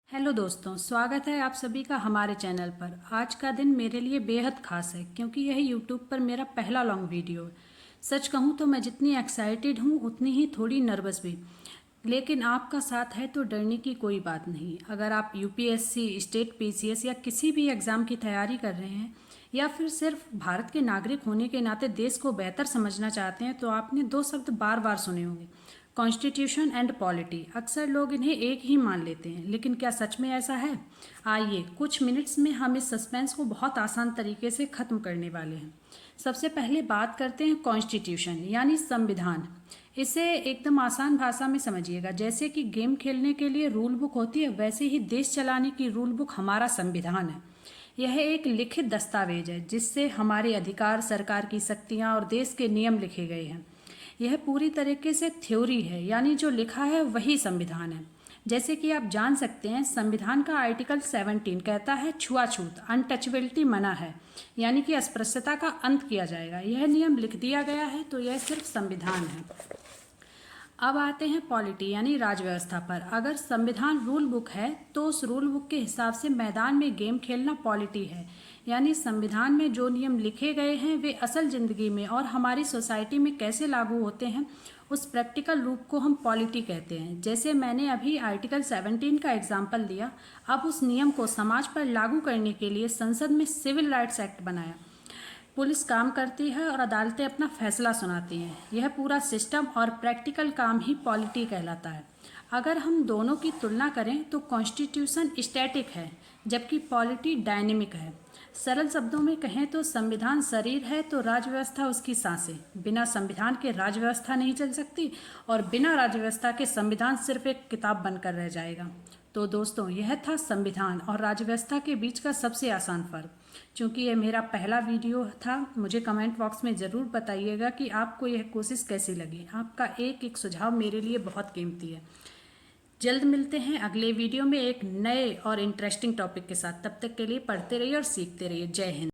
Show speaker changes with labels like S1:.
S1: Hello दोस्तों, स्वागत है आप सभी का हमारे चैनल पर। आज का दिन मेरे लिए बेहद खास है क्योंकि यह यूट्यूब पर मेरा पहला लॉन्ग वीडियो है। सच कहूँ तो मैं जितनी एक्साइटेड हूँ उतनी ही थोड़ी नर्वस भी। लेकिन आपका साथ है तो डरने की कोई बात नहीं। अगर आप यूपीएससी, स्टेट पीसीएस या किसी भी एग्ज़ाम की तैयारी कर रहे हैं या फिर सिर्फ भारत के नागरिक होने के नाते देश को बेहतर समझना चाहते हैं तो आपने दो शब्द बार बार सुने होंगे, कॉन्स्टिट्यूशन एंड पॉलिटी। अक्सर लोग इन्हें एक ही मान लेते हैं, लेकिन क्या सच में ऐसा है? आइए कुछ मिनट्स में हम इस सस्पेंस को बहुत आसान तरीके से ख़त्म करने वाले हैं। सबसे पहले बात करते हैं कॉन्स्टिट्यूशन यानी संविधान। इसे एकदम आसान भाषा में समझिएगा। जैसे कि गेम खेलने के लिए रूल बुक होती है, वैसे ही देश चलाने की रूल बुक हमारा संविधान है। यह एक लिखित दस्तावेज है जिससे हमारे अधिकार, सरकार की शक्तियाँ और देश के नियम लिखे गए हैं। यह पूरी तरीके से थ्योरी है, यानी जो लिखा है वही संविधान है। जैसे कि आप जान सकते हैं, संविधान का आर्टिकल 17 कहता है छुआछूत, अनटचेबिलिटी मना है, यानी कि अस्पृश्यता का अंत किया जाएगा। यह नियम लिख दिया गया है तो यह सिर्फ संविधान है। अब आते हैं पॉलिटी यानी राजव्यवस्था पर। अगर संविधान रूल बुक है तो उस रूल बुक के हिसाब से मैदान में गेम खेलना पॉलिटी है। यानी संविधान में जो नियम लिखे गए हैं वे असल जिंदगी में और हमारी सोसाइटी में कैसे लागू होते हैं, उस प्रैक्टिकल रूप को हम पॉलिटी कहते हैं। जैसे मैंने अभी आर्टिकल 17 का एग्जाम्पल दिया, अब उस नियम को समाज पर लागू करने के लिए संसद में सिविल राइट्स एक्ट बनाया, पुलिस काम करती है और अदालतें अपना फैसला सुनाती हैं। यह पूरा सिस्टम और प्रैक्टिकल काम ही पॉलिटी कहलाता है। अगर हम दोनों की तुलना करें तो कॉन्स्टिट्यूशन स्टैटिक है जबकि पॉलिटी डायनेमिक है। सरल शब्दों में कहें तो संविधान शरीर है तो राजव्यवस्था उसकी सांसें। बिना संविधान के राजव्यवस्था नहीं चल सकती और बिना राजव्यवस्था के संविधान सिर्फ एक किताब बनकर रह जाएगा। तो दोस्तों, यह था संविधान और राजव्यवस्था के बीच का सबसे आसान फ़र्क। चूँकि यह मेरा पहला वीडियो था, मुझे कमेंट बॉक्स में ज़रूर बताइएगा कि आपको यह कोशिश कैसी लगी। आपका एक एक सुझाव मेरे लिए बहुत कीमती है। जल्द मिलते हैं अगले वीडियो में एक नए और इंटरेस्टिंग टॉपिक के साथ। तब तक के लिए पढ़ते रहिए और सीखते रहिए। जय हिंद।